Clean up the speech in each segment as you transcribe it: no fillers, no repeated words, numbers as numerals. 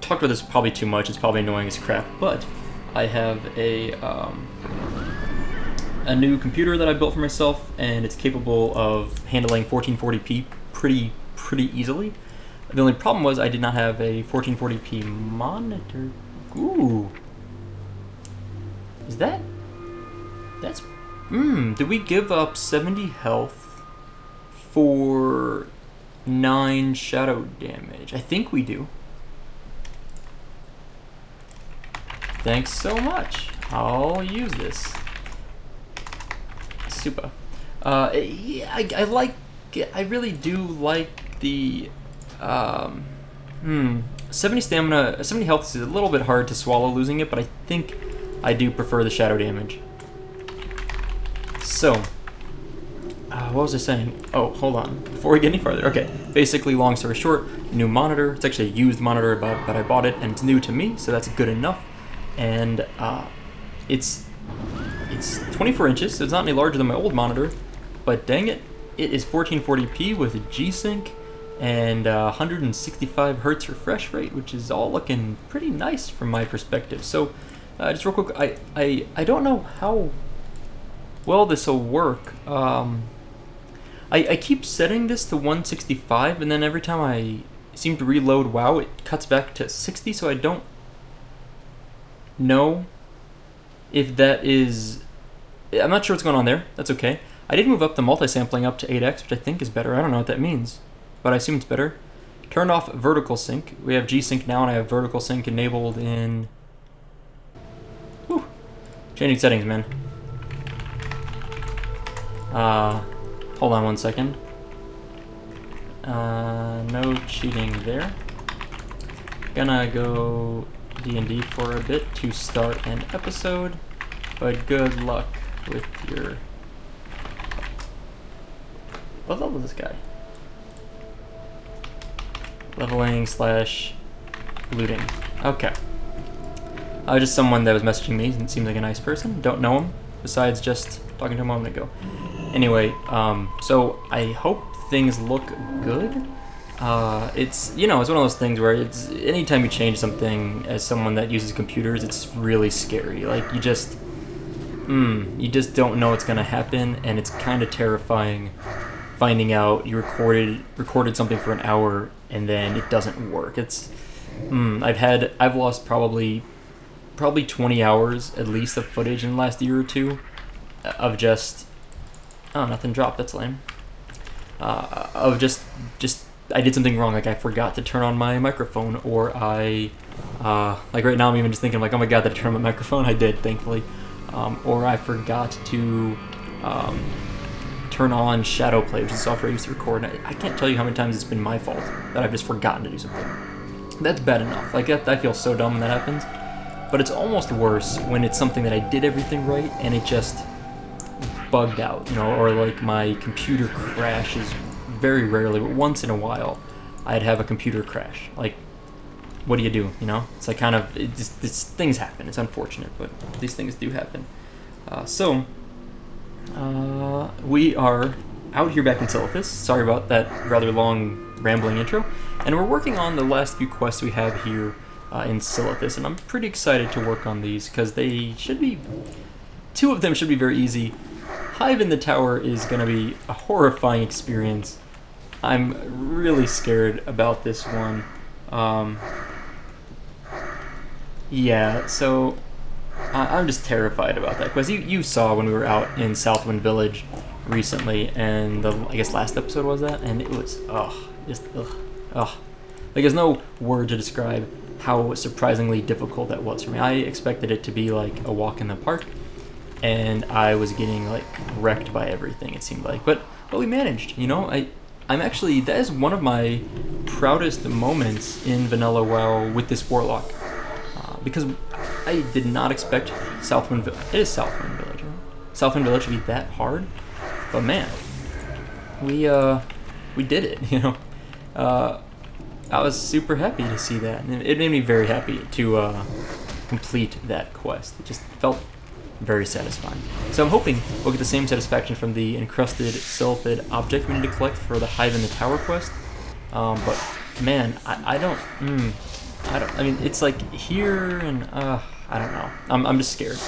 talked about this probably too much. It's probably annoying as crap, but I have a new computer that I built for myself, and it's capable of handling 1440p pretty easily. The only problem was I did not have a 1440p monitor. Ooh, is that? That's. Did we give up 70 health for 9 shadow damage? I think we do. Thanks so much. I'll use this. Super. Yeah, I like. I really do like the. 70 stamina, 70 health is a little bit hard to swallow losing it, but I think I do prefer the shadow damage. So, what was I saying? Oh, hold on. Before we get any farther, okay. Basically, long story short, new monitor. It's actually a used monitor, but I bought it, and it's new to me, so that's good enough. And it's 24 inches, so it's not any larger than my old monitor, but dang it, it is 1440p with a G-Sync and 165 hertz refresh rate, which is all looking pretty nice from my perspective. So, just real quick, I don't know how well this will work. I keep setting this to 165, and then every time I seem to reload WoW, it cuts back to 60, so I don't know if that is... I'm not sure what's going on there. That's okay. I did move up the multi-sampling up to 8x, which I think is better. I don't know what that means, but I assume it's better. Turned off vertical sync. We have G-Sync now, and I have vertical sync enabled in... Whew. Changing settings, man. Hold on one second. No cheating there. Gonna go D&D for a bit to start an episode, but good luck with your... What level is this guy? Leveling / looting. Okay. Just someone that was messaging me and seems like a nice person. Don't know him, besides just talking to him a moment ago. Anyway, so I hope things look good. It's, you know, it's one of those things where it's, anytime you change something as someone that uses computers, it's really scary. Like, you just don't know what's gonna happen, and it's kind of terrifying finding out you recorded something for an hour and then it doesn't work. It's, I've lost probably 20 hours at least of footage in the last year or two of just, oh, nothing dropped, that's lame. Of just I did something wrong, like I forgot to turn on my microphone, or I, like right now I'm even just thinking like, oh my god, did I turn on my microphone? I did, thankfully. Or I forgot to turn on Shadow Play, which is the software I used to record. I can't tell you how many times it's been my fault that I've just forgotten to do something. That's bad enough. Like, I feel so dumb when that happens. But it's almost worse when it's something that I did everything right and it just bugged out, you know, or like my computer crashes very rarely, but once in a while I'd have a computer crash. Like, what do, you know? It's like kind of, things happen. It's unfortunate, but these things do happen. We are out here back in Silithus. Sorry about that rather long, rambling intro. And we're working on the last few quests we have here in Silithus, and I'm pretty excited to work on these because they should be, 2 of them should be very easy. Hive in the tower is going to be a horrifying experience. I'm really scared about this one. Yeah, so I'm just terrified about that quest. You saw when we were out in Southwind Village recently, and I guess last episode was that, and it was like there's no word to describe how surprisingly difficult that was for me. I expected it to be like a walk in the park, and I was getting like wrecked by everything, it seemed like, but we managed, you know. I'm actually, that is one of my proudest moments in Vanilla WoW with this Warlock, because I did not expect Southwind Village, it is Southwind Village, right? Southwind Village to be that hard, but man, we did it, you know. I was super happy to see that, and it made me very happy to complete that quest. It just felt very satisfying. So I'm hoping we'll get the same satisfaction from the encrusted Silithid object we need to collect for the Hive in the Tower quest. But man, I I mean, it's like here and I don't know. I'm just scared.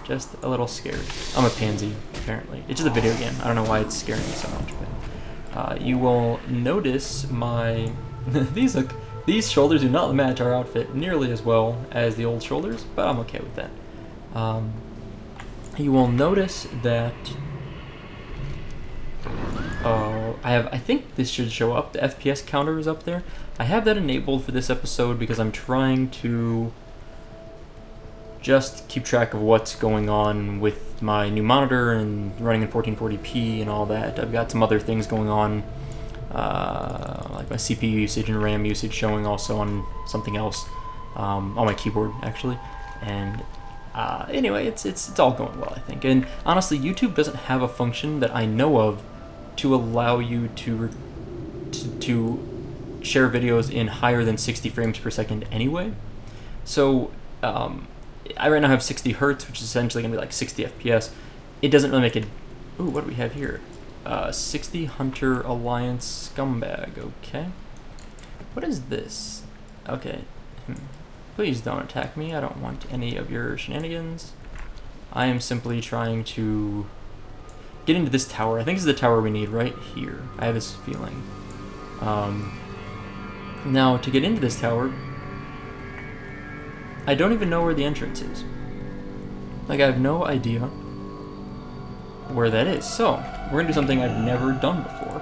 Just a little scared. I'm a pansy, apparently. It's just a video game. I don't know why it's scaring me so much, but you will notice my these shoulders do not match our outfit nearly as well as the old shoulders, but I'm okay with that. You will notice that I think this should show up. The FPS counter is up there. I have that enabled for this episode because I'm trying to just keep track of what's going on with my new monitor and running in 1440p and all that. I've got some other things going on, like my CPU usage and RAM usage showing also on something else, on my keyboard actually. And anyway, it's all going well, I think. And honestly, YouTube doesn't have a function that I know of to allow you to share videos in higher than 60 frames per second anyway. So I right now have 60 hertz, which is essentially gonna be like 60 FPS. It doesn't really make it. Ooh, what do we have here? 60 Hunter Alliance Scumbag. Okay. What is this? Okay. Please don't attack me. I don't want any of your shenanigans. I am simply trying to get into this tower. I think this is the tower we need right here. I have this feeling. Now, to get into this tower, I don't even know where the entrance is. Like, I have no idea where that is. So, we're gonna do something I've never done before.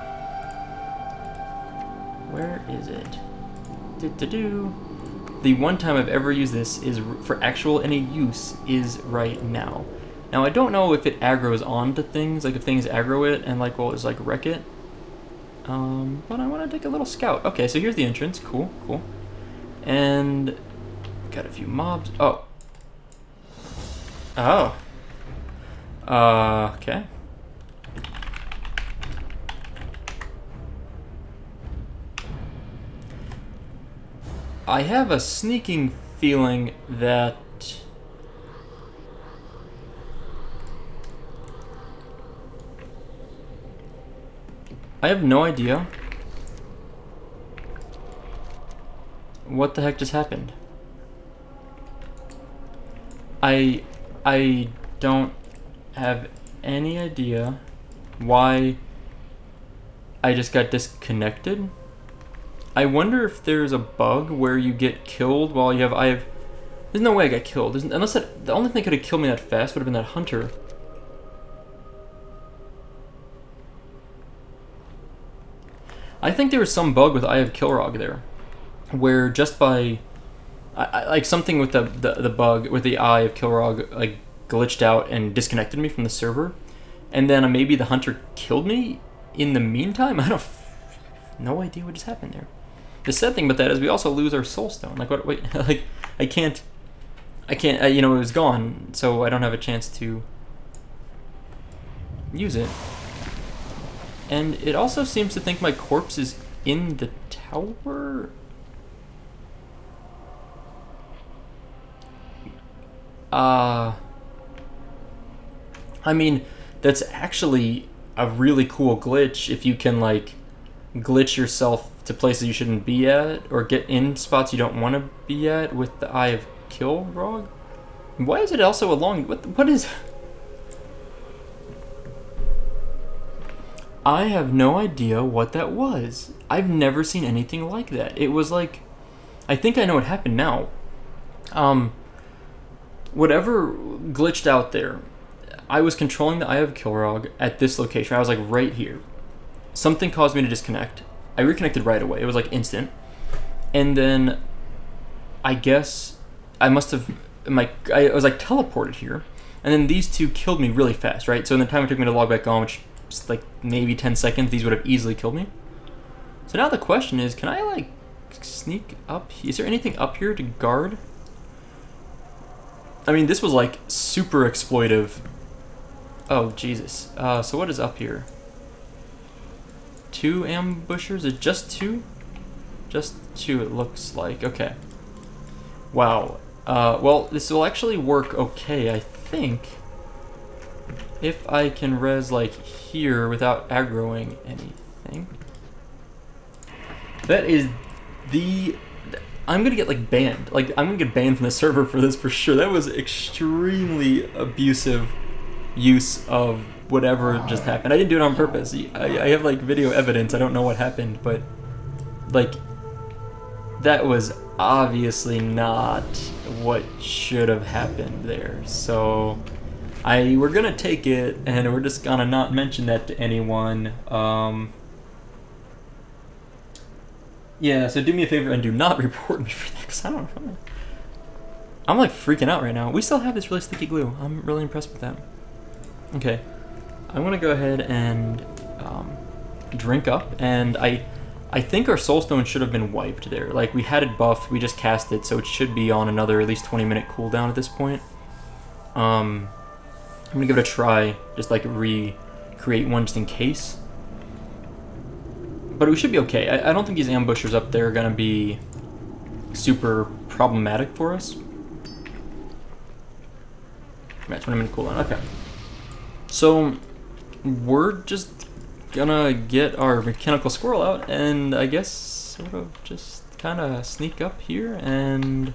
Where is it? The one time I've ever used this is for actual any use is right now. Now, I don't know if it aggroes onto things, like if things aggro it and like will just like wreck it. But I want to take a little scout. Okay, so here's the entrance. Cool, cool. And got a few mobs. Oh. Oh. Okay. I have a sneaking feeling that I have no idea what the heck just happened. I don't have any idea why I just got disconnected. I wonder if there's a bug where you get killed while you have. There's no way I got killed. Unless the only thing that could have killed me that fast would have been that hunter. I think there was some bug with Eye of Kilrogg there, where just by, like something with the bug with the Eye of Kilrogg like glitched out and disconnected me from the server, and then maybe the hunter killed me in the meantime. I don't, no idea what just happened there. The sad thing about that is we also lose our soul stone. Like what? Wait, like I can't. You know, it was gone, so I don't have a chance to use it. And it also seems to think my corpse is in the tower. I mean, that's actually a really cool glitch if you can like glitch yourself to places you shouldn't be at or get in spots you don't want to be at with the Eye of Kilrogg. Why is it also along? What is? I have no idea what that was. I've never seen anything like that. It was like, I think I know what happened now. Whatever glitched out there, I was controlling the Eye of Kilrogg at this location. I was like right here. Something caused me to disconnect. I reconnected right away. It was like instant. And then I guess I must have, I was like teleported here. And then these two killed me really fast, right? So in the time it took me to log back on, which just like maybe 10 seconds, these would have easily killed me. So now the question is, can I like sneak up? Is there anything up here to guard? I mean, this was like super exploitive. Oh, Jesus. So what is up here? 2 ambushers? Is it just 2? Just 2 it looks like. Okay. Wow. Well, this will actually work okay, I think. If I can res like here without aggroing anything. That is the... I'm gonna get like banned. Like I'm gonna get banned from the server for this for sure. That was extremely abusive use of whatever just happened. I didn't do it on purpose. I have like video evidence. I don't know what happened, but like that was obviously not what should have happened there. So we're gonna take it and we're just gonna not mention that to anyone. Yeah, so do me a favor and do not report me for that, because I don't know. I'm like freaking out right now. We still have this really sticky glue. I'm really impressed with that. Okay, I'm gonna go ahead and drink up, and I think our soulstone should have been wiped there. Like we had it buffed, we just cast it, so it should be on another at least 20-minute cooldown at this point. I'm gonna give it a try, just like recreate one just in case. But we should be okay. I don't think these ambushers up there are gonna be super problematic for us. Right, 20-minute cooldown. Okay. So we're just gonna get our mechanical squirrel out, and I guess sort of just kind of sneak up here and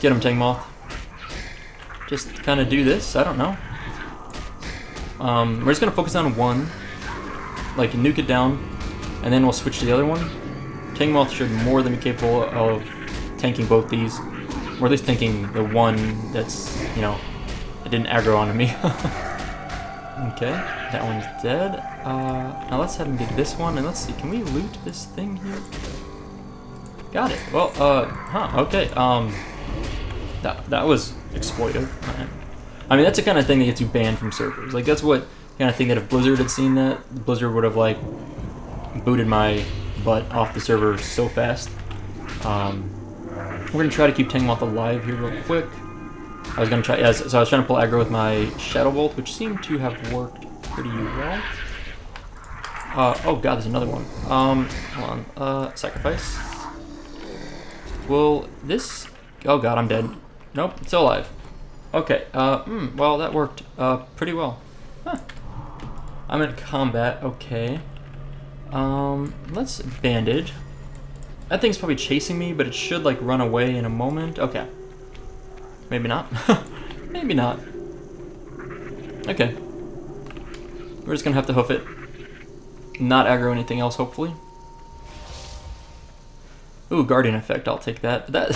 get him, Tang Moth. Just kind of do this. I don't know. We're just gonna focus on one. Like nuke it down, and then we'll switch to the other one. Tang Moth should more than be capable of tanking both these, or at least tanking the one that's, you know, it didn't aggro onto me. Okay, that one's dead. Now let's have him get this one, and let's see, can we loot this thing here? Got it. Well, okay. That was exploitive. I mean, that's the kind of thing that gets you banned from servers. Like that's what kind of thing that if Blizzard had seen that, Blizzard would have like booted my butt off the server so fast. We're gonna try to keep Tang Moth alive here real quick. I was gonna try, yeah, so I was trying to pull aggro with my Shadow Bolt, which seemed to have worked pretty well. Oh god, there's another one. Hold on, sacrifice. Will this, oh god, I'm dead. Nope, it's still alive. Okay, well that worked, pretty well. Huh. I'm in combat, okay. Let's bandage. That thing's probably chasing me, but it should like run away in a moment. Okay. Maybe not. Maybe not. Okay. We're just gonna have to hoof it. Not aggro anything else, hopefully. Ooh, Guardian effect, I'll take that. That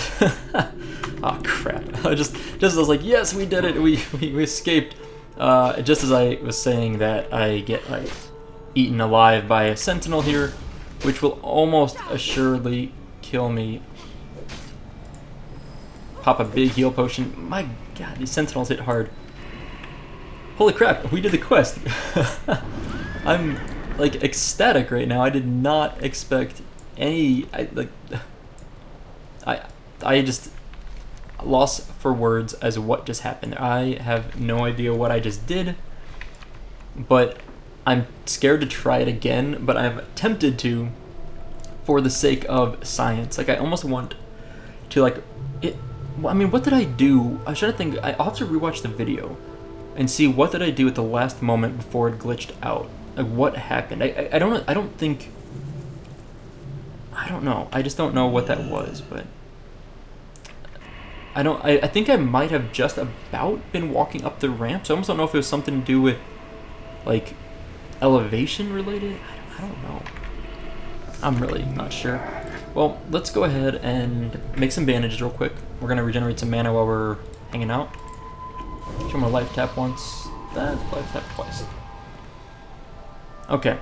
oh crap. Just as I was like, yes, we did it, we escaped. Just as I was saying that, I get like eaten alive by a sentinel here, which will almost assuredly kill me. Pop a big heal potion. My god, these sentinels hit hard. Holy crap, we did the quest. I'm like ecstatic right now. I did not expect any, I just lost for words as what just happened. I have no idea what I just did, but I'm scared to try it again, but I'm tempted to for the sake of science. Like I almost want to like it. Well, I mean, what did I do? I was trying to think. I'll have to rewatch the video and see what did I do at the last moment before it glitched out. Like what happened? I don't know. I don't think. I don't know. I just don't know what that was, but I think I might have just about been walking up the ramp, so I almost don't know if it was something to do with like elevation related. I don't know. I'm really not sure. Well, let's go ahead and make some bandages real quick. We're gonna regenerate some mana while we're hanging out. I'm gonna life tap once. That's life tap twice. Okay.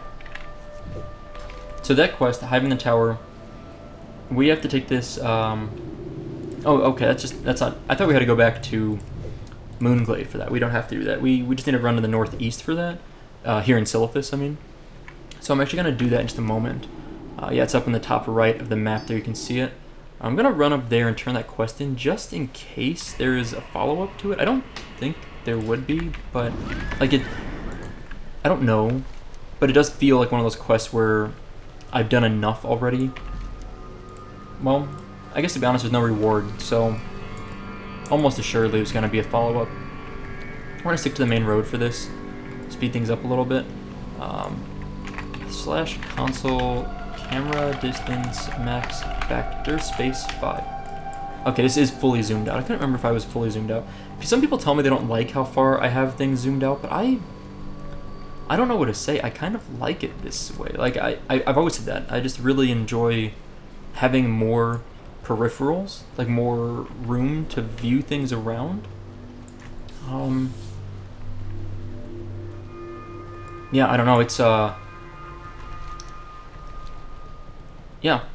So that quest, Hive in the Tower, we have to take this. Oh, okay. That's not. I thought we had to go back to Moonglade for that. We don't have to do that. We just need to run to the northeast for that. Here in Silithus, I mean. So I'm actually gonna do that in just a moment. Yeah, it's up in the top right of the map there. You can see it. I'm gonna run up there and turn that quest in just in case there is a follow-up to it. I don't think there would be, but like it. I don't know, but it does feel like one of those quests where I've done enough already. Well, I guess to be honest, there's no reward, so almost assuredly there's gonna be a follow-up. We're gonna stick to the main road for this. Speed things up a little bit. Slash console camera distance max factor space 5. Okay, this is fully zoomed out. I couldn't remember if I was fully zoomed out. Some people tell me they don't like how far I have things zoomed out, but I don't know what to say. I kind of like it this way. Like, I've always said that. I just really enjoy having more peripherals, like more room to view things around. Yeah, I don't know. It's, yeah,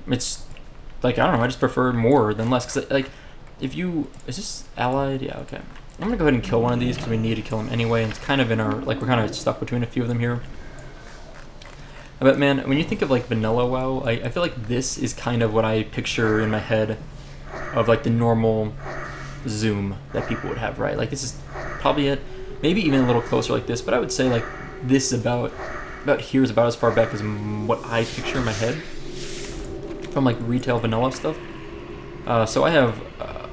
it's, like, I don't know. I just prefer more than less. Because, like, if you, is this allied? Yeah, okay. I'm going to go ahead and kill one of these because we need to kill him anyway. And it's kind of in our, like, we're kind of stuck between a few of them here. But, man, when you think of, like, vanilla WoW, I feel like this is kind of what I picture in my head of, like, the normal zoom that people would have, right? Like, this is probably it. Maybe even a little closer like this. But I would say, like, this about here is about as far back as what I picture in my head from, like, retail vanilla stuff. So I have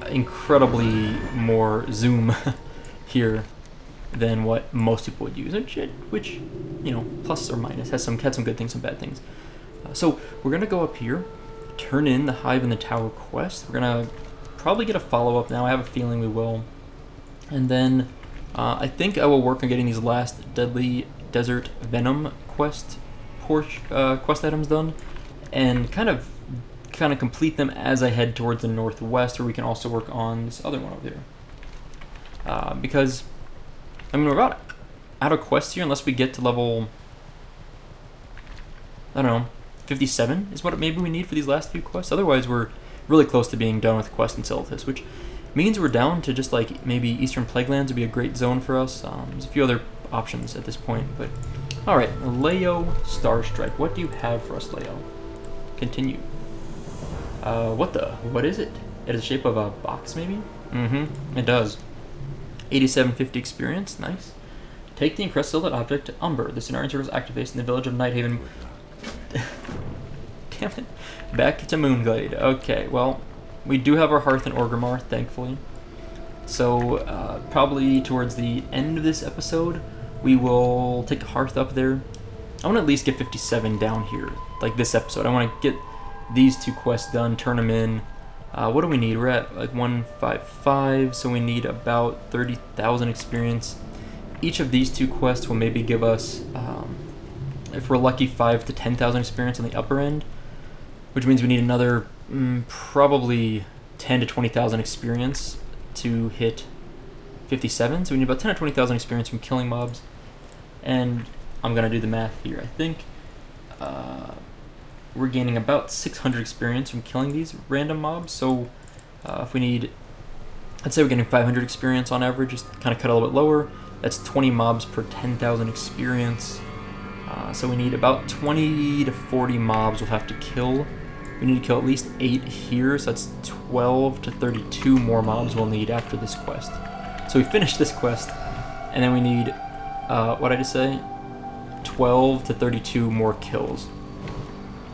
incredibly more zoom here than what most people would use, which you know, plus or minus, had some good things, some bad things. So we're gonna go up here, turn in the Hive in the Tower quest. We're gonna probably get a follow-up now. I have a feeling we will. And then I think I will work on getting these last Deadly Desert Venom quest items done, and kind of complete them as I head towards the northwest, where we can also work on this other one over there. Because, I mean, we're about out of quests here unless we get to level, I don't know, 57 is what maybe we need for these last few quests. Otherwise, we're really close to being done with quest in Silithus, which means we're down to just, like, maybe Eastern Plaguelands would be a great zone for us. There's a few other options at this point, but alright, Leo Starstrike. What do you have for us, Leo? Continue. What is it? It is the shape of a box, maybe? Mm-hmm, it does. 8750 experience, nice. Take the encrusted object to Umber. The scenario service activates in the village of Nighthaven. Damn it. Back to Moonglade. Okay, well, we do have our Hearth and Orgrimmar, thankfully. So, probably towards the end of this episode, we will take the Hearth up there. I want to at least get 57 down here, like this episode. I want to get these two quests done, turn them in. What do we need? We're at like 155, so we need about 30,000 experience. Each of these two quests will maybe give us, if we're lucky, 5 to 10,000 experience on the upper end, which means we need another probably 10 to 20,000 experience to hit 57. So we need about 10 to 20,000 experience from killing mobs. And I'm going to do the math here. I think we're gaining about 600 experience from killing these random mobs. So if we need, let's say we're getting 500 experience on average, just kind of cut a little bit lower. That's 20 mobs per 10,000 experience. So we need about 20 to 40 mobs we'll have to kill. We need to kill at least 8 here, so that's 12 to 32 more mobs we'll need after this quest. So we finish this quest, and then we need, what did I just say? 12 to 32 more kills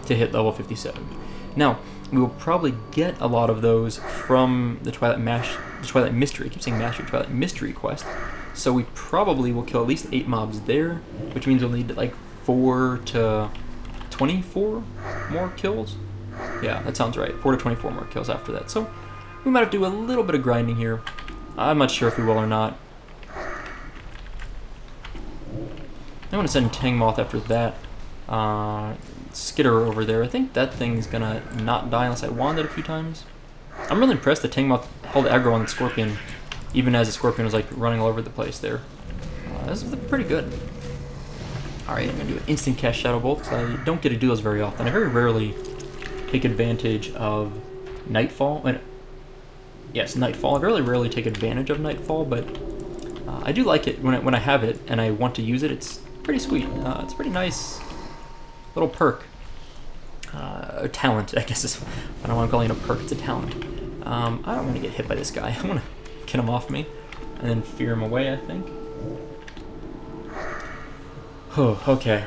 to hit level 57. Now, we will probably get a lot of those from the Twilight Mystery. I keep saying Mastery, Twilight Mystery quest. So we probably will kill at least 8 mobs there, which means we'll need like 4 to 24 more kills. Yeah, that sounds right. 4 to 24 more kills after that. So we might have to do a little bit of grinding here. I'm not sure if we will or not. I want to send Tangmoth after that. Skitter over there. I think that thing's gonna not die unless I wand it a few times. I'm really impressed that Tangmoth held aggro on the Scorpion, even as the Scorpion was like running all over the place there. This is pretty good. Alright, I'm gonna do an instant cast Shadow Bolt because I don't get to do those very often. I very rarely take advantage of Nightfall. Yes, Nightfall. I very rarely take advantage of Nightfall, but I do like it when I have it and I want to use it. It's pretty sweet. It's a pretty nice little perk. Or talent, I guess is, I don't know why I'm calling it a perk. It's a talent. I don't want to get hit by this guy. I want to get him off me and then fear him away, I think. Oh, okay.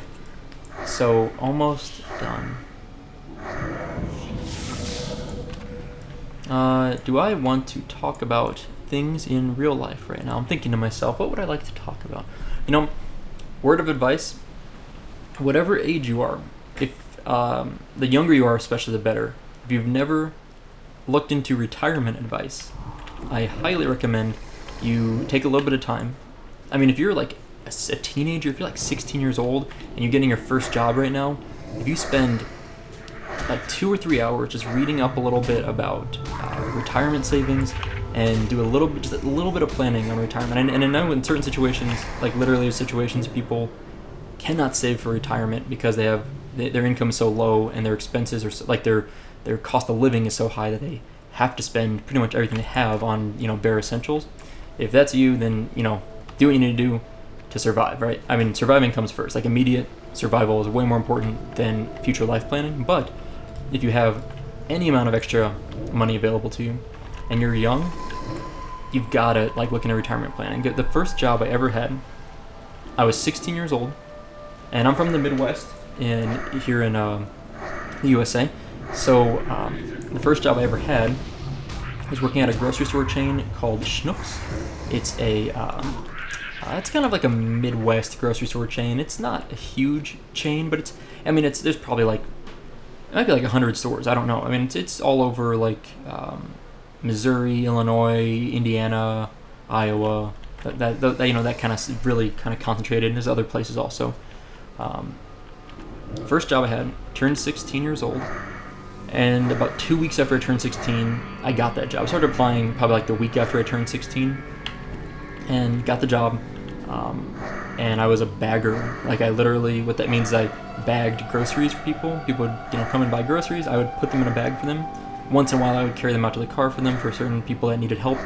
So, almost done. Do I want to talk about things in real life right now? I'm thinking to myself, what would I like to talk about? You know, word of advice, whatever age you are, if the younger you are, especially, the better. If you've never looked into retirement advice, I highly recommend you take a little bit of time. I mean, if you're like a teenager, if you're like 16 years old and you're getting your first job right now, if you spend like 2 or 3 hours just reading up a little bit about retirement savings and do just a little bit of planning on retirement. And I know in certain situations, like literally situations, people cannot save for retirement because they have their income is so low and their expenses are so, like their cost of living is so high that they have to spend pretty much everything they have on bare essentials. If that's you, then do what you need to do to survive, right? I mean, surviving comes first. Like immediate survival is way more important than future life planning. But if you have any amount of extra money available to you and you're young, you've got to like look into retirement planning. The first job I ever had, I was 16 years old, and I'm from the Midwest here in the USA. So the first job I ever had was working at a grocery store chain called Schnucks. It's it's kind of like a Midwest grocery store chain. It's not a huge chain, but there's probably it might be like 100 stores. I don't know. I mean, it's all over like Missouri, Illinois, Indiana, Iowa. That kind of really kind of concentrated. And there's other places also. First job I had, turned 16 years old, and about 2 weeks after I turned 16, I got that job. I started applying probably like the week after I turned 16, and got the job. And I was a bagger. Like what that means is I bagged groceries for people. People would come and buy groceries. I would put them in a bag for them. Once in a while I would carry them out to the car for them for certain people that needed help.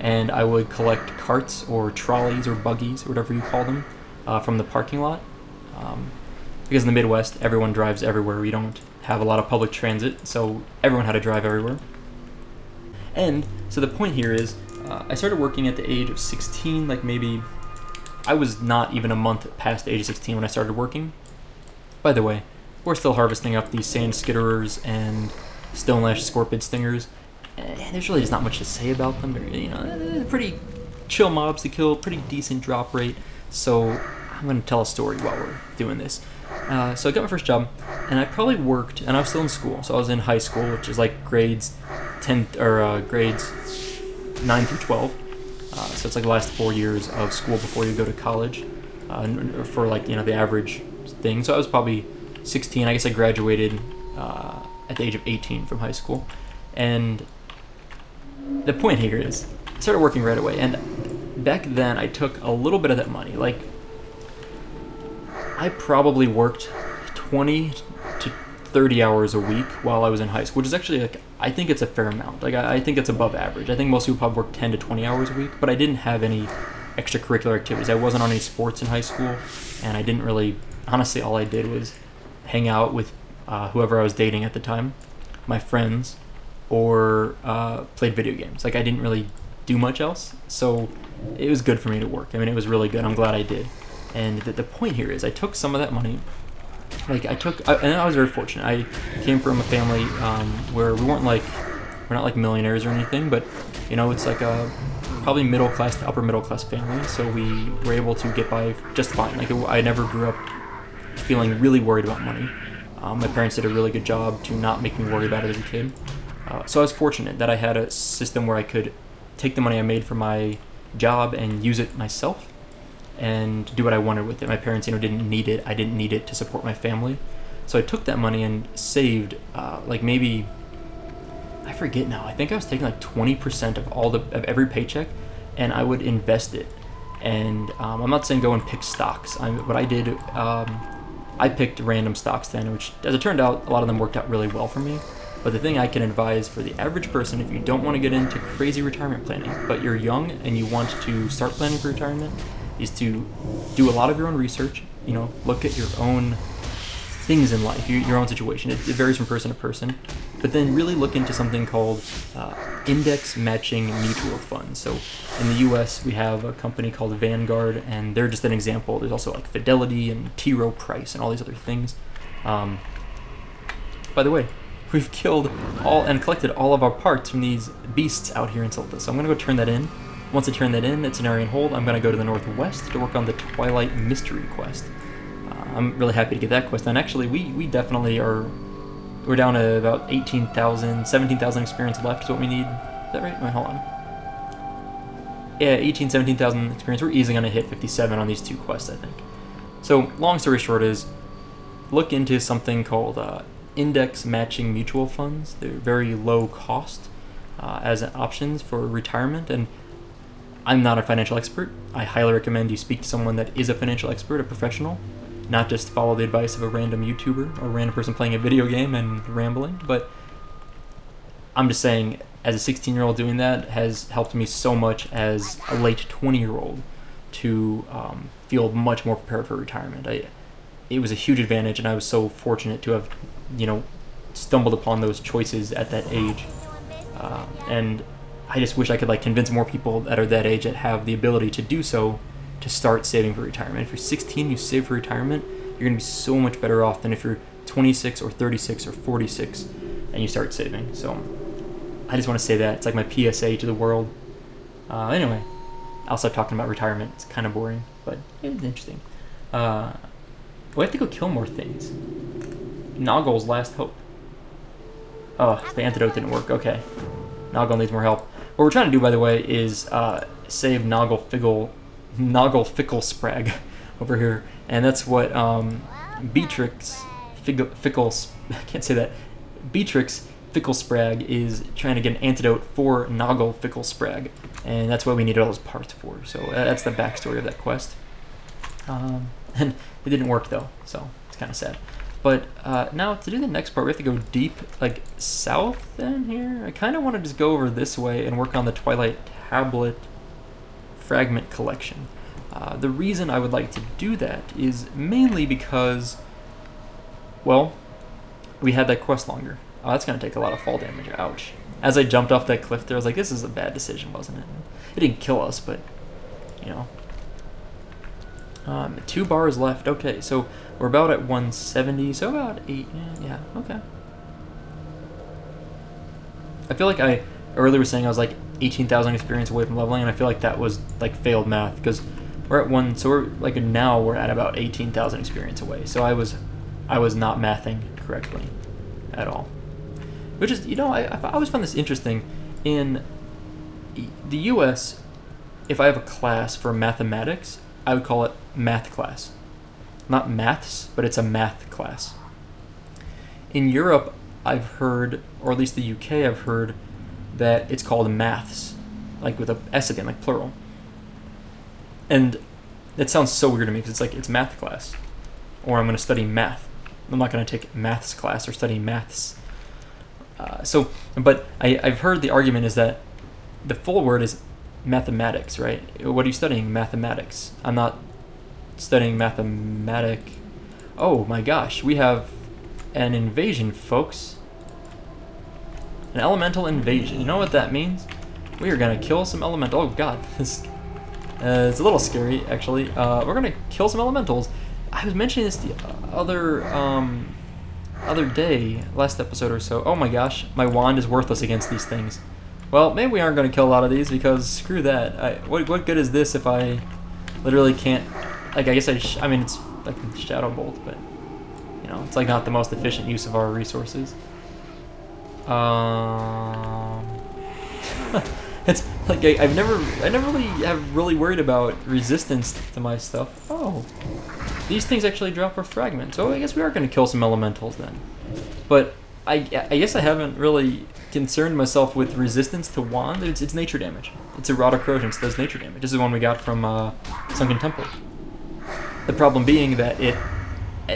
And I would collect carts or trolleys or buggies or whatever you call them from the parking lot. Because in the Midwest, everyone drives everywhere. We don't have a lot of public transit, so everyone had to drive everywhere. And so the point here is, I started working at the age of 16, like maybe I was not even a month past the age of 16 when I started working. By the way, we're still harvesting up these sand skitterers and stonelash scorpion stingers, and there's really just not much to say about them. They're pretty chill mobs to kill, pretty decent drop rate, so I'm going to tell a story while we're doing this. So I got my first job, and I probably worked, and I was still in school, so I was in high school, which is like grades 9 through 12. So it's like the last 4 years of school before you go to college, for the average thing. So I was probably 16. I guess I graduated at the age of 18 from high school. And the point here is, I started working right away. And back then, I took a little bit of that money. Like, I probably worked 20 to 30 hours a week while I was in high school, which is actually I think it's a fair amount. I think it's above average. I think most people probably work 10 to 20 hours a week, but I didn't have any extracurricular activities. I wasn't on any sports in high school, and I didn't really, honestly, all I did was hang out with whoever I was dating at the time, my friends, or played video games. I didn't really do much else, so it was good for me to work. I mean, it was really good. I'm glad I did. And the point here is, I took some of that money. And I was very fortunate. I came from a family where we're not like millionaires or anything, but it's like a probably middle class to upper middle class family. So we were able to get by just fine. I never grew up feeling really worried about money. My parents did a really good job to not make me worry about it as a kid. So I was fortunate that I had a system where I could take the money I made from my job and use it myself and do what I wanted with it. My parents, didn't need it. I didn't need it to support my family. So I took that money and saved, maybe, I forget now. I think I was taking 20% of every paycheck, and I would invest it. And I'm not saying go and pick stocks. What I did, I picked random stocks then, which, as it turned out, a lot of them worked out really well for me. But the thing I can advise for the average person, if you don't want to get into crazy retirement planning, but you're young and you want to start planning for retirement, is to do a lot of your own research, look at your own things in life, your own situation. It varies from person to person, but then really look into something called index matching mutual funds. So in the US, we have a company called Vanguard, and they're just an example. There's also Fidelity and T. Rowe Price and all these other things. By the way, we've killed and collected all of our parts from these beasts out here in Silithus. So I'm going to go turn that in. Once I turn that in, it's an area and hold. I'm going to go to the northwest to work on the Twilight mystery quest. I'm really happy to get that quest done. Actually, we definitely are. We're down to about 18,000, 17,000 experience left is what we need. Is that right? Wait, hold on. Yeah, 18, 17,000 experience. We're easily going to hit 57 on these 2 quests, I think. So, long story short is, look into something called index matching mutual funds. They're very low cost as options for retirement, and I'm not a financial expert. I highly recommend you speak to someone that is a financial expert, a professional, not just follow the advice of a random YouTuber or a random person playing a video game and rambling. But I'm just saying, as a 16-year-old doing that has helped me so much as a late 20-year-old to feel much more prepared for retirement. It was a huge advantage, and I was so fortunate to have, stumbled upon those choices at that age. And I just wish I could convince more people that are that age that have the ability to do so to start saving for retirement. If you're 16, you save for retirement, you're going to be so much better off than if you're 26 or 36 or 46 and you start saving. So I just want to say that. It's like my PSA to the world. Anyway, I'll stop talking about retirement. It's kind of boring, but it's interesting. We have to go kill more things. Noggle's last hope. Oh, the antidote didn't work. Okay. Noggle needs more help. What we're trying to do, by the way, is save Noggle Fickle Sprag over here. And that's what Beatrix Fickle... I can't say that. Beatrix Fickle Sprag is trying to get an antidote for Noggle Fickle Sprag. And that's what we needed all those parts for. So that's the backstory of that quest. And it didn't work, though. So it's kind of sad. But now to do the next part, we have to go deep, south in here. I kind of want to just go over this way and work on the Twilight tablet fragment collection. The reason I would like to do that is mainly because, well, we had that quest longer. Oh, that's going to take a lot of fall damage. Ouch. As I jumped off that cliff there, I was like, this is a bad decision, wasn't it? It didn't kill us, but, 2 bars left. Okay, so we're about at 170, so about 8. Yeah, okay. I feel like I earlier was saying I was 18,000 experience away from leveling, and I feel like that was failed math, because we're at 1, so we're now we're at about 18,000 experience away. So I was not mathing correctly at all. Which is, I always found this interesting. In the US, if I have a class for mathematics, I would call it math class. Not maths, but it's a math class. In Europe, I've heard, or at least the UK, I've heard that it's called maths, with a S again, plural. And it sounds so weird to me because it's math class, or I'm going to study math. I'm not going to take maths class or study maths. But I've heard the argument is that the full word is mathematics, right? What are you studying? Mathematics. I'm not studying mathematic. Oh my gosh, we have an invasion, folks. An elemental invasion. You know what that means? We are gonna kill some elemental. Oh god, it's a little scary actually. We're gonna kill some elementals. I was mentioning this the other day, last episode or so. Oh my gosh, my wand is worthless against these things. Well, maybe we aren't going to kill a lot of these because screw that. What good is this if I literally can't? I guess I mean it's like Shadow Bolt, but it's not the most efficient use of our resources. It's I never really have really worried about resistance to my stuff. Oh, these things actually drop a fragment, so I guess we are going to kill some elementals then. But I guess I haven't really concerned myself with resistance to wand. It's nature damage. It's errata corrosion, so does nature damage. This is one we got from Sunken Temple. The problem being that it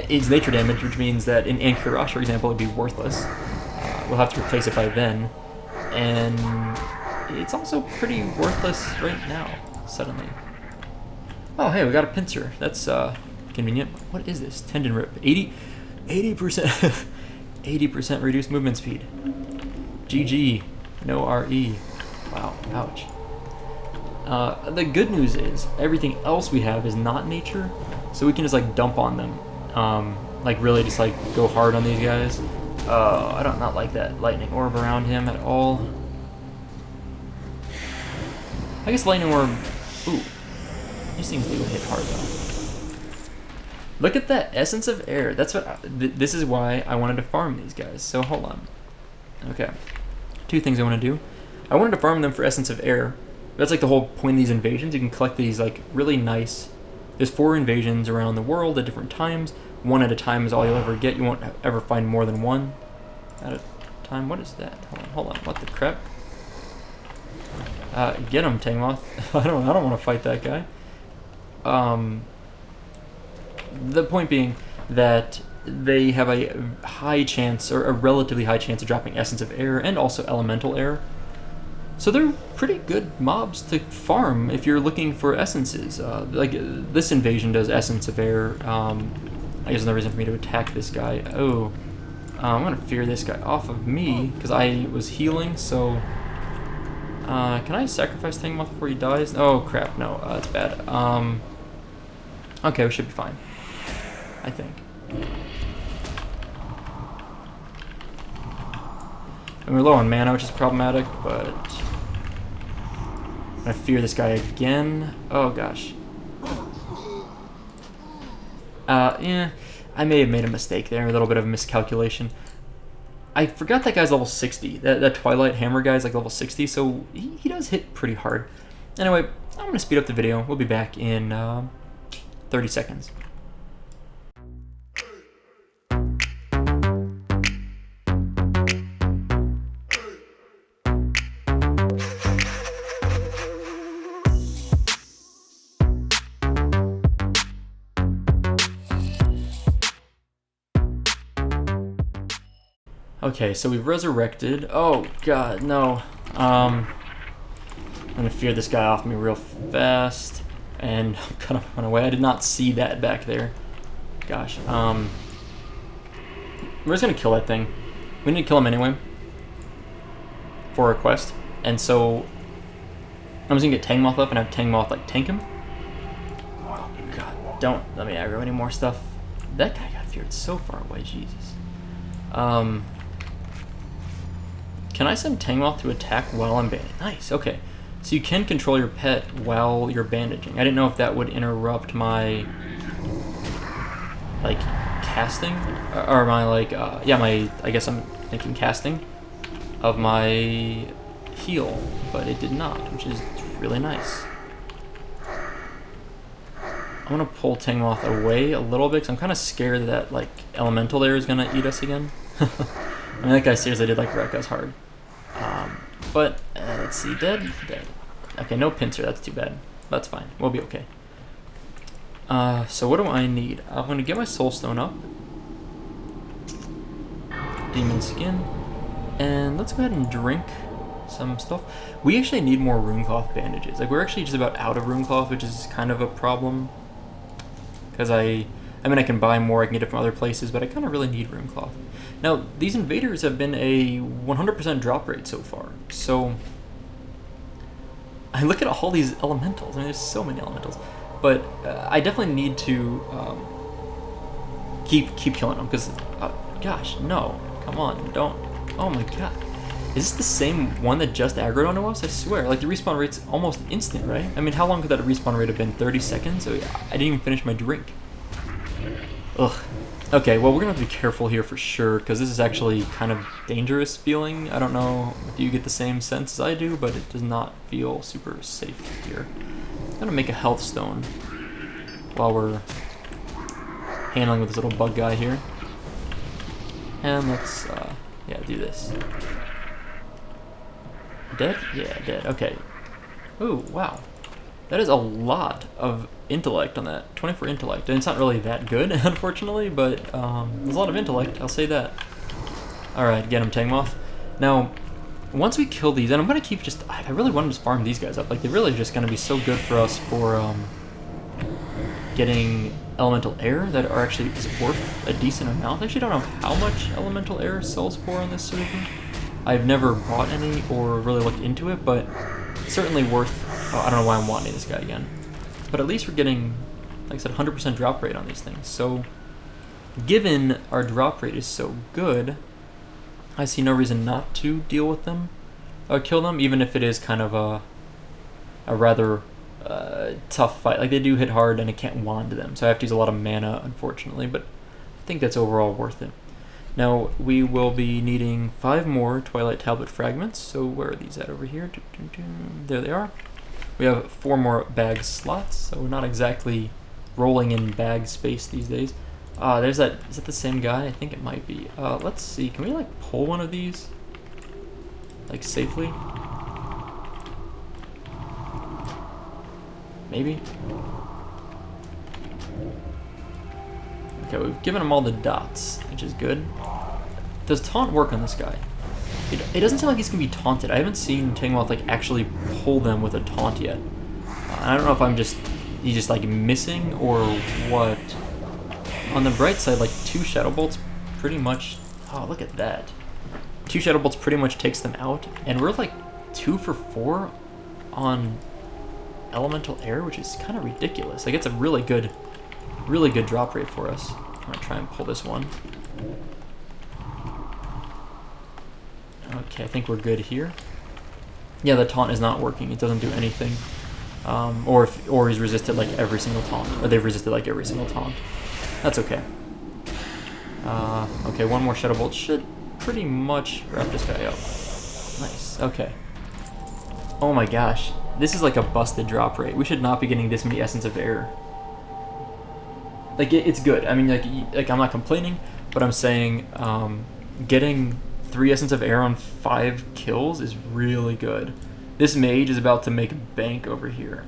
is nature damage, which means that in Ankurash, for example, it would be worthless. We'll have to replace it by then. And it's also pretty worthless right now, suddenly. Oh, hey, we got a pincer. That's convenient. What is this? Tendon rip. 80%. 80% reduced movement speed. GG. No RE. Wow. Ouch. The good news is everything else we have is not nature, so we can just dump on them. Really just go hard on these guys. I don't not like that lightning orb around him at all. I guess lightning orb. Ooh. These things do hit hard though. Look at that essence of air. That's what. This is why I wanted to farm these guys. So hold on. Okay, 2 things I want to do. I wanted to farm them for essence of air. That's like the whole point of these invasions. You can collect these like really nice. There's 4 invasions around the world at different times. 1 at a time is all you'll ever get. You won't ever find more than 1 at a time. What is that? Hold on. What the crap? Get him, Tangmoth. I don't want to fight that guy. The point being that they have a high chance, or a relatively high chance, of dropping Essence of Air and also Elemental Air. So they're pretty good mobs to farm if you're looking for essences. Like this invasion does Essence of Air. I guess there's no reason for me to attack this guy. Oh, I'm gonna fear this guy off of me because I was healing. So can I sacrifice Tangmoth before he dies? Oh crap, no, that's bad. Okay, we should be fine, I think. And we're low on mana, which is problematic, but I fear this guy again. Oh gosh. Yeah, I may have made a mistake there, a little bit of a miscalculation. I forgot that guy's level 60. That Twilight hammer guy's like level 60, so he does hit pretty hard. Anyway, I'm gonna speed up the video. We'll be back in 30 seconds. Okay, so we've resurrected. Oh god, no. I'm gonna fear this guy off me real fast, and I'm gonna run away. I did not see that back there. Gosh. We're just gonna kill that thing. We need to kill him anyway for our quest, and so I'm just gonna get Tangmoth up and have Tangmoth like tank him. Oh god, don't let me aggro any more stuff. That guy got feared so far away, Jesus. Can I send Tangmoth to attack while I'm bandaging? Nice, okay. So you can control your pet while you're bandaging. I didn't know if that would interrupt my, like, casting? Or my, like, yeah, my, I guess I'm thinking casting of my heal, but it did not, which is really nice. I'm gonna pull Tangmoth away a little bit, because I'm kind of scared that, like, Elemental there is gonna eat us again. I mean, that guy seriously did, like, wreck us hard. But, let's see, dead. Okay, no pincer, that's too bad. That's fine, we'll be okay. So what do I need? I'm gonna get my soulstone up. Demon skin. And let's go ahead and drink some stuff. We actually need more runecloth bandages. Like, we're actually just about out of runecloth, which is kind of a problem. Because I mean, I can buy more, I can get it from other places, but I kind of really need runecloth. Now, these invaders have been a 100% drop rate so far, so I look at all these elementals. I mean, there's so many elementals, but I definitely need to keep killing them, because, gosh, no, come on, don't, oh my god. Is this the same one that just aggroed onto us? I swear, like, the respawn rate's almost instant, right? I mean, how long could that respawn rate have been? 30 seconds? So I didn't even finish my drink. Ugh. Okay, well, we're gonna have to be careful here for sure, because this is actually kind of dangerous feeling. I don't know if you get the same sense as I do, but it does not feel super safe here. I'm gonna make a health stone while we're handling with this little bug guy here. And let's, yeah, do this. Dead? Yeah, dead. Okay. Ooh, wow. That is a lot of intellect on that. 24 intellect. And it's not really that good, unfortunately, but there's a lot of intellect, I'll say that. Alright, get him, Tangmoth. Now, once we kill these, and I'm going to keep just... I really want to just farm these guys up. Like, they're really just going to be so good for us for getting elemental air that are actually worth a decent amount. I actually don't know how much elemental air sells for on this server. I've never bought any or really looked into it, but certainly worth... Oh, I don't know why I'm wanting this guy again. But at least we're getting, like I said, 100% drop rate on these things. So, given our drop rate is so good, I see no reason not to deal with them or kill them, even if it is kind of a rather tough fight. Like, they do hit hard and it can't wand them, so I have to use a lot of mana, unfortunately, but I think that's overall worth it. Now, we will be needing 5 more Twilight Tablet fragments, so where are these at over here? There they are. We have 4 more bag slots, so we're not exactly rolling in bag space these days. There's that, is that the same guy? I think it might be. Let's see, can we like pull one of these? Like safely? Maybe? Okay, we've given him all the dots, which is good. Does taunt work on this guy? It doesn't seem like he's gonna be taunted. I haven't seen Tangmoth like actually pull them with a taunt yet. I don't know if he's just like missing or what. On the bright side, like 2 Shadow Bolts pretty much, oh look at that. 2 Shadow Bolts pretty much takes them out, and we're like 2 for 4 on Elemental Air, which is kind of ridiculous. Like, it's a really good drop rate for us. I'm gonna try and pull this one. Okay, I think we're good here. Yeah, the taunt is not working. It doesn't do anything. Or he's resisted like every single taunt, or they've resisted like every single taunt. That's okay. Okay, 1 more Shadow Bolt should pretty much wrap this guy up. Nice. Okay. Oh my gosh, this is like a busted drop rate. We should not be getting this many Essence of Air. Like, it's good. I mean, like I'm not complaining, but I'm saying getting 3 Essence of Air on 5 kills is really good. This mage is about to make bank over here.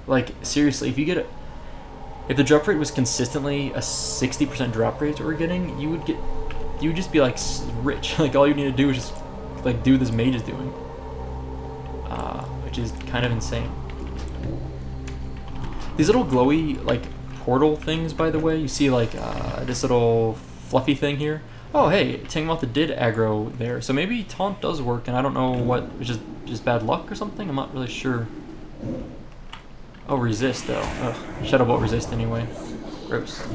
Like, seriously, if the drop rate was consistently a 60% drop rate that we're getting, you would just be like rich. Like, all you need to do is just like do what this mage is doing, which is kind of insane. These little glowy like portal things, by the way, you see like this little fluffy thing here. Oh hey, Tangmoth did aggro there, so maybe taunt does work, and I don't know what, it's just bad luck or something. I'm not really sure. Oh, resist though. Ugh. Shadow Bolt resist anyway. Gross.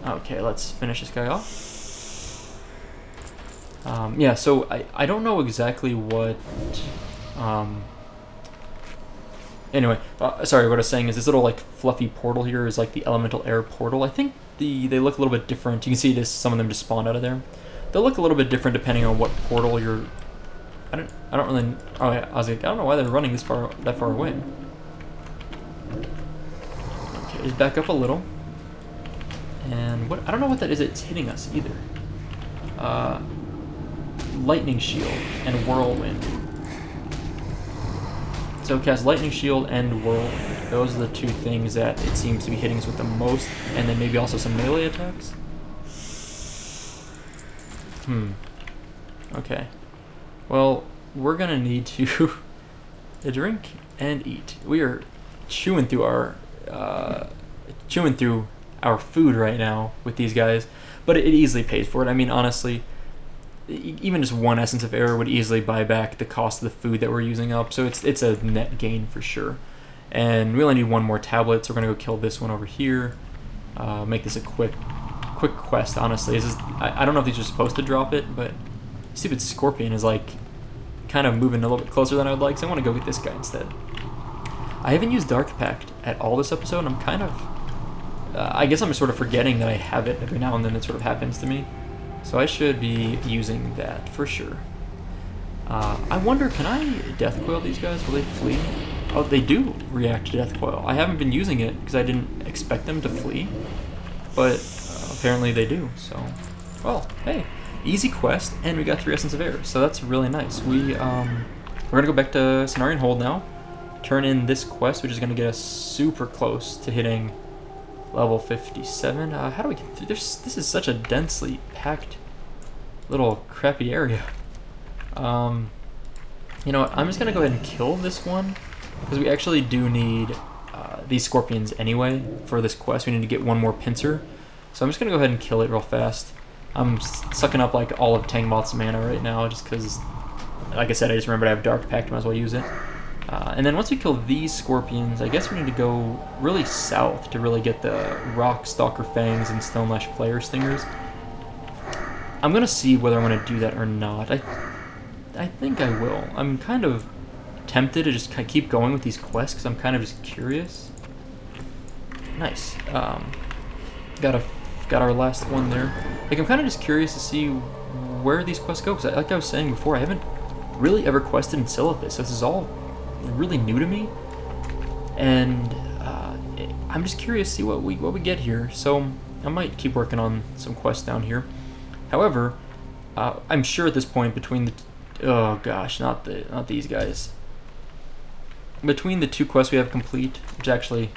Okay, let's finish this guy off. Yeah, so I don't know exactly what. Anyway, sorry, what I was saying is this little like fluffy portal here is like the Elemental Air portal. I think they look a little bit different. You can see this, some of them just spawned out of there. They'll look a little bit different depending on what portal you're. I don't really. Oh yeah, I was like, I don't know why they're running that far away. Okay, just back up a little. And what, I don't know what that is. It's hitting us either. Lightning Shield and Whirlwind. So cast Lightning Shield and Whirlwind. Those are the 2 things that it seems to be hitting us with the most, and then maybe also some melee attacks. Okay. Well, we're gonna need to drink and eat. We are chewing through our food right now with these guys, but it easily pays for it. I mean, honestly, even just 1 Essence of Air would easily buy back the cost of the food that we're using up, so it's a net gain for sure. And we only need 1 more tablet, so we're gonna go kill this one over here. Make this a quick quest, honestly. I don't know if these are supposed to drop it, but stupid Scorpion is like kind of moving a little bit closer than I would like, so I want to go get this guy instead. I haven't used Dark Pact at all this episode, and I'm kind of I guess I'm sort of forgetting that I have it every now and then. It sort of happens to me. So I should be using that for sure. I wonder, can I Death Coil these guys? Will they flee? Oh, they do react to Death Coil. I haven't been using it because I didn't expect them to flee, but apparently they do. So, well, hey, easy quest, and we got 3 Essence of Air, so that's really nice. We're gonna go back to Cenarian Hold now, turn in this quest, which is gonna get us super close to hitting level 57. How do we get through this? This is such a densely packed little crappy area. You know what? I'm just gonna go ahead and kill this one because we actually do need these scorpions anyway for this quest. We need to get 1 more pincer, so I'm just gonna go ahead and kill it real fast. I'm sucking up like all of Tangmoth's mana right now just because, like I said, I just remembered I have Dark Pact, might as well use it. And then once we kill these scorpions, I guess we need to go really south to really get the Rock Stalker Fangs and Stonelash Flare Stingers. I'm gonna see whether I'm gonna do that or not. I think I will. I'm kind of tempted to just keep going with these quests because I'm kind of just curious. Nice. Got our last one there. Like, I'm kind of just curious to see where these quests go, because like I was saying before, I haven't really ever quested in Silithus, so this is all really new to me, and I'm just curious to see what we get here. So I might keep working on some quests down here. However, I'm sure at this point between the oh gosh, not these guys. Between the 2 quests we have complete, which actually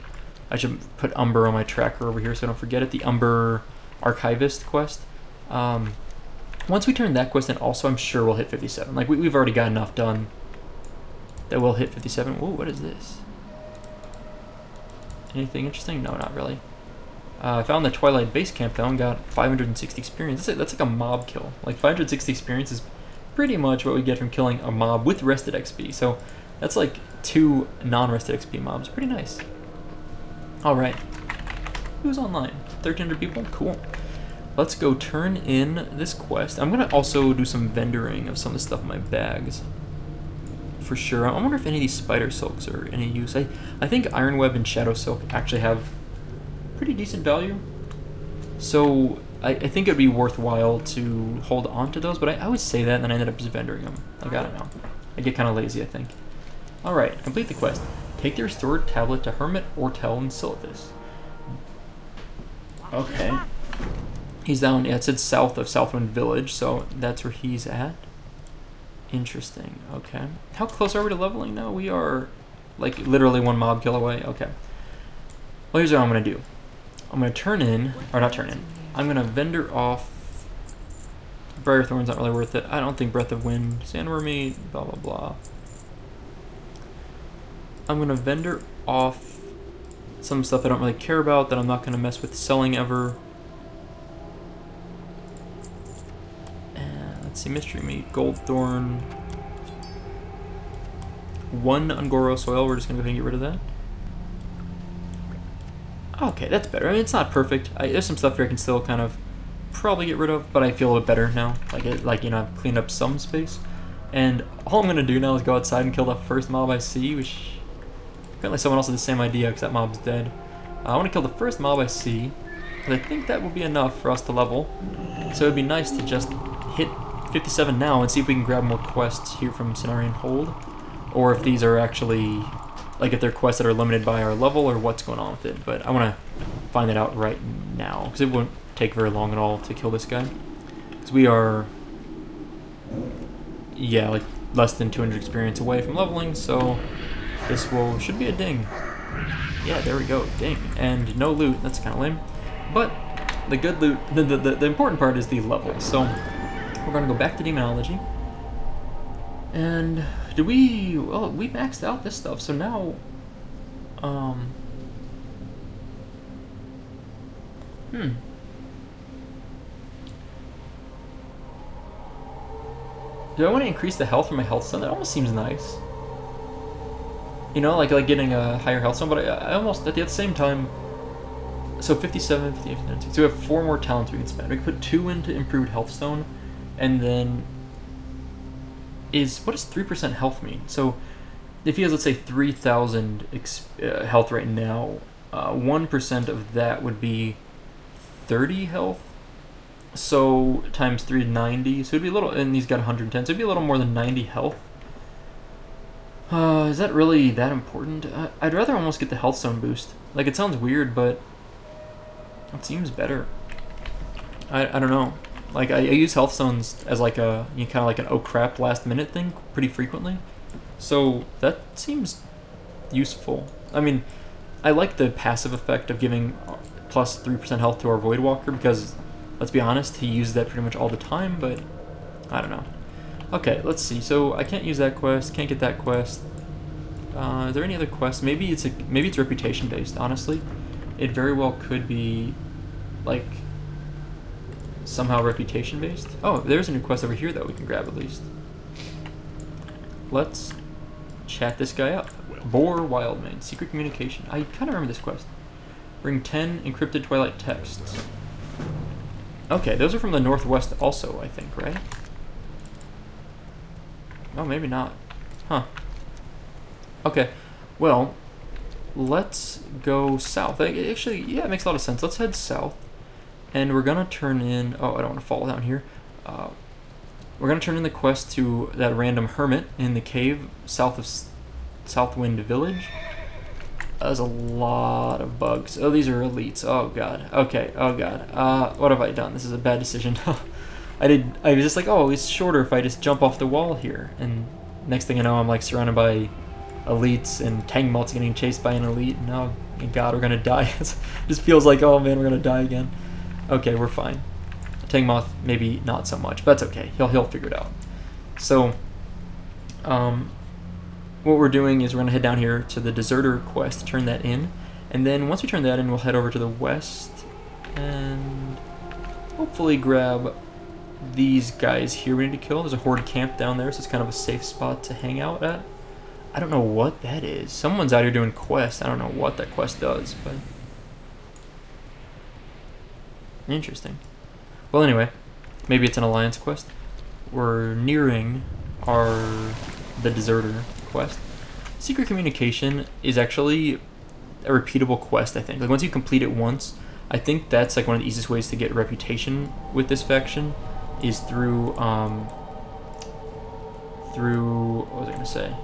I should put Umber on my tracker over here so I don't forget it. The Umber Archivist quest. Once we turn that quest in, also I'm sure we'll hit 57. Like we've already got enough done that we'll hit 57. Whoa, what is this? Anything interesting? No, not really. I found the Twilight base camp though and got 560 experience. That's like a mob kill. Like 560 experience is pretty much what we get from killing a mob with rested XP. So that's like 2 non-rested XP mobs. Pretty nice. Alright. Who's online? 1,300 people? Cool. Let's go turn in this quest. I'm going to also do some vendoring of some of the stuff in my bags. For sure. I wonder if any of these spider silks are any use. I think Iron Web and Shadow Silk actually have pretty decent value. So I think it would be worthwhile to hold on to those, but I always say that and then I ended up just vendoring them. Like, I don't know. I get kind of lazy, I think. Alright, complete the quest. Take the restored tablet to Hermit Ortel in Silithus. Okay. He's down, yeah, it said south of Southwind Village, so that's where he's at. Interesting, okay. How close are we to leveling now? We are, like, literally 1 mob kill away. Okay. Well, here's what I'm going to do. I'm going to turn in, or not turn in, I'm going to vendor off... Briar Thorn's not really worth it. I don't think Breath of Wind, Sandwormy, blah, blah, blah. I'm going to vendor off some stuff I don't really care about that I'm not going to mess with selling ever. Let's see, Mystery Meat, Goldthorn. 1 Ungoro Soil, we're just going to go ahead and get rid of that. Okay, that's better. I mean, it's not perfect. There's some stuff here I can still kind of probably get rid of, but I feel a bit better now. Like you know, I've cleaned up some space. And all I'm going to do now is go outside and kill the first mob I see, which apparently someone else had the same idea because that mob's dead. I want to kill the first mob I see, because I think that will be enough for us to level. So it would be nice to just hit 57 now and see if we can grab more quests here from Cenarian Hold, or if these are actually, like if they're quests that are limited by our level or what's going on with it. But I want to find that out right now, because it won't take very long at all to kill this guy. Because we are, yeah, like less than 200 experience away from leveling, so this should be a ding. Yeah, there we go, ding. And no loot, that's kind of lame. But the good loot, the important part is the level. So we're going to go back to Demonology. And well, we maxed out this stuff, so now, do I want to increase the health from my health stone? That almost seems nice. You know, like getting a higher health stone, but I almost, at the same time, so 57, 58, 59, so we have 4 more talents we can spend. We can put 2 into improved health stone, and then what does 3% health mean? So if he has, let's say, 3,000 health right now, 1% of that would be 30 health. So times 3 is 90. So it'd be a little, and he's got 110. So it'd be a little more than 90 health. Is that really that important? I'd rather almost get the health stone boost. Like, it sounds weird, but it seems better. I don't know. Like, I use health stones as like a, kind of like an oh crap last minute thing pretty frequently. So that seems useful. I mean, I like the passive effect of giving plus 3% health to our Voidwalker because, let's be honest, he uses that pretty much all the time, but I don't know. Okay, let's see. So I can't use that quest, can't get that quest. Is there any other quests? Maybe it's reputation based, honestly. It very well could be like somehow reputation based. Oh, there's a new quest over here that we can grab at least. Let's chat this guy up. Boar Wildmane, secret communication. I kind of remember this quest. Bring 10 encrypted Twilight texts. Okay, those are from the northwest also, I think, right? Oh, maybe not. Huh. Okay, well, let's go south. Actually, yeah, it makes a lot of sense. Let's head south, and we're gonna turn in. Oh, I don't want to fall down here. We're gonna turn in the quest to that random hermit in the cave south of Southwind Village. There's a lot of bugs. Oh, these are elites. Oh god. Okay. Oh god. What have I done? This is a bad decision. I was just like, oh, it's shorter if I just jump off the wall here. And next thing I know, I'm like surrounded by elites, and Tangmoth's getting chased by an elite. And oh god, we're gonna die. It just feels like, oh man, we're gonna die again. Okay, we're fine. Tangmoth, maybe not so much, but that's okay. He'll figure it out. So, what we're doing is we're going to head down here to the Deserter quest, turn that in, and then once we turn that in, we'll head over to the west and hopefully grab these guys here we need to kill. There's a horde camp down there, so it's kind of a safe spot to hang out at. I don't know what that is. Someone's out here doing quests. I don't know what that quest does, but interesting. Well, anyway, maybe it's an alliance quest. We're nearing the Deserter quest. Secret communication is actually a repeatable quest, I think. Like, once you complete it once, I think that's like one of the easiest ways to get reputation with this faction is through what was I gonna say?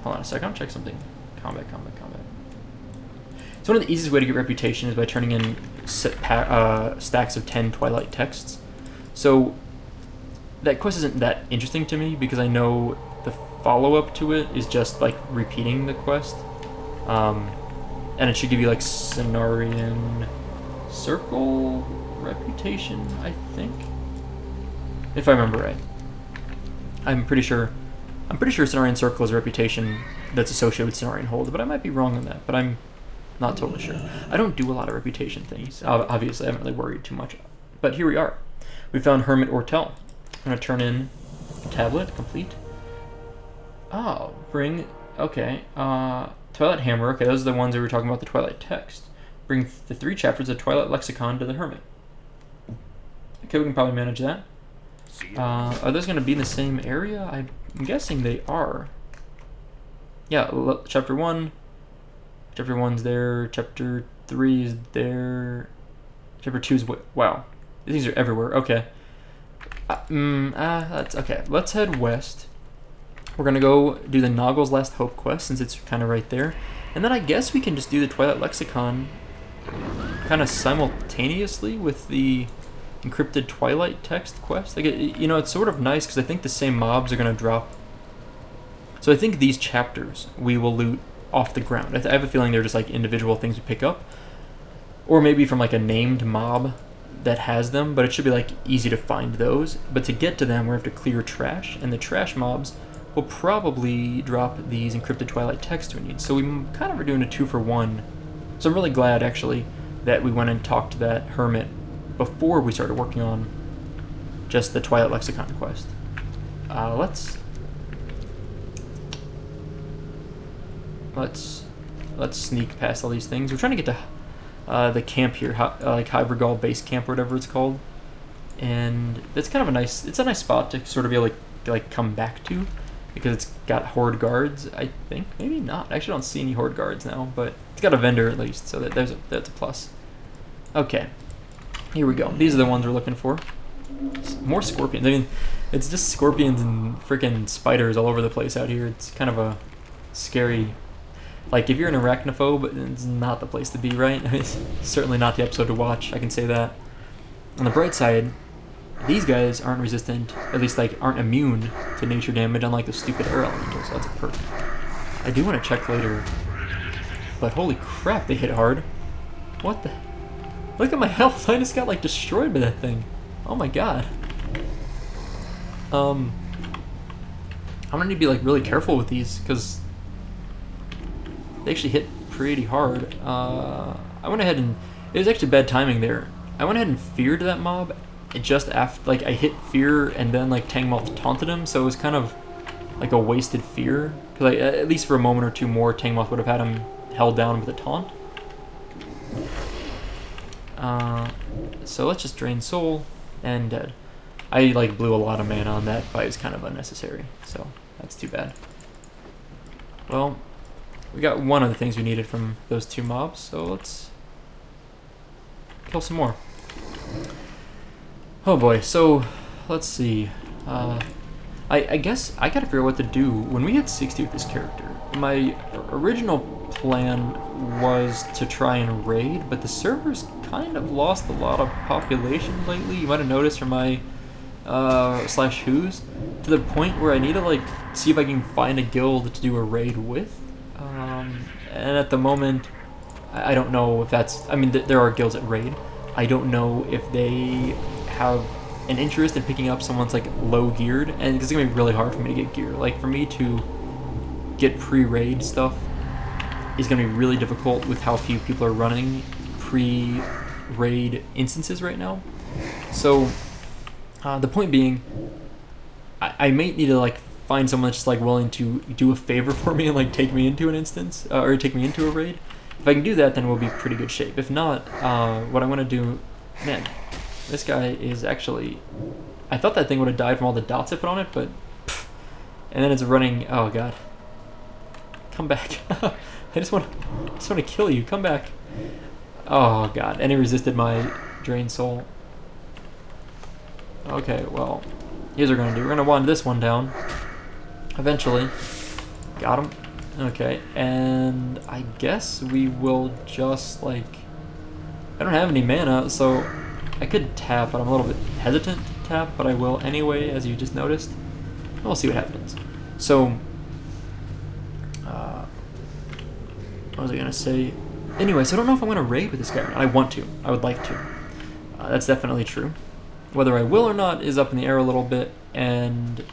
Hold on a second, I'll check something. Combat. So one of the easiest way to get reputation is by turning in stacks of 10 Twilight texts. So that quest isn't that interesting to me because I know the follow-up to it is just like repeating the quest. And it should give you like Cenarian Circle reputation, I think. If I remember right. I'm pretty sure Cenarian Circle is a reputation that's associated with Cenarian Hold, but I might be wrong on that, but I'm not totally sure. I don't do a lot of reputation things. Obviously, I haven't really worried too much. But here we are. We found Hermit Ortel. I'm going to turn in a tablet, complete. Oh, okay. Twilight Hammer. Okay, those are the ones that we were talking about, the Twilight text. Bring the 3 chapters of Twilight Lexicon to the Hermit. Okay, we can probably manage that. Are those going to be in the same area? I'm guessing they are. Yeah, chapter 1. Chapter 1's there. Chapter 3 is there. Chapter 2 is wow. These are everywhere. Okay. That's okay. Let's head west. We're gonna go do the Noggle's Last Hope quest since it's kind of right there, and then I guess we can just do the Twilight Lexicon kind of simultaneously with the encrypted Twilight text quest. Like, it's sort of nice because I think the same mobs are gonna drop. So I think these chapters we will loot off the ground. I have a feeling they're just like individual things we pick up, or maybe from like a named mob that has them, but it should be like easy to find those. But to get to them, we have to clear trash, and the trash mobs will probably drop these encrypted Twilight texts we need. So we kind of are doing a 2-for-1. So I'm really glad actually that we went and talked to that hermit before we started working on just the Twilight Lexicon quest. Let's sneak past all these things. We're trying to get to the camp here, like Hive base camp or whatever it's called, and it's kind of a nice spot to sort of be able to like come back to because it's got horde guards. I think maybe not. I actually don't see any horde guards now, but it's got a vendor at least, so that's a plus. Okay, here we go. These are the ones we're looking for. More scorpions. I mean, it's just scorpions and freaking spiders all over the place out here. It's kind of a scary. Like, if you're an arachnophobe, it's not the place to be, right? It's certainly not the episode to watch, I can say that. On the bright side, these guys aren't resistant, at least, like, aren't immune to nature damage, unlike the stupid air elemental, so that's a perk. I do want to check later, but holy crap, they hit hard. What the? Look at my health, I just got, like, destroyed by that thing. Oh my god. I'm gonna need to be, like, really careful with these, because they actually hit pretty hard. I went ahead and it was actually bad timing there. I went ahead and feared that mob. It just after, like, I hit fear and then like Tangmoth taunted him, so it was kind of like a wasted fear. Because at least for a moment or two more, Tangmoth would have had him held down with a taunt. So let's just drain soul and dead. I like blew a lot of mana on that fight. It was kind of unnecessary, so that's too bad. Well, we got one of the things we needed from those two mobs, so let's kill some more. Oh boy, so let's see. I guess I gotta figure out what to do when we hit 60 with this character. My original plan was to try and raid, but the server's kind of lost a lot of population lately. You might have noticed from my slash who's, to the point where I need to like see if I can find a guild to do a raid with. And at the moment, I don't know if that's. I mean, there are guilds that raid. I don't know if they have an interest in picking up someone's like low geared, and it's gonna be really hard for me to get gear. Like for me to get pre-raid stuff is gonna be really difficult with how few people are running pre-raid instances right now. So the point being, I might need to like find someone that's just like willing to do a favor for me and like take me into an instance or take me into a raid. If I can do that, then we'll be pretty good shape. If not, what I'm gonna do, man, this guy is actually. I thought that thing would have died from all the dots I put on it, but, and then it's running. Oh god, come back! I just want to kill you. Come back! Oh god, and it resisted my drain soul. Okay, well, here's what we're gonna do. We're gonna wind this one down. Eventually, got him. Okay, and I guess we will just like. I don't have any mana, so I could tap, but I'm a little bit hesitant to tap, but I will anyway, as you just noticed. We'll see what happens. So, what was I gonna say? Anyway, so I don't know if I'm gonna raid with this guy or not. I want to. I would like to. That's definitely true. Whether I will or not is up in the air a little bit, and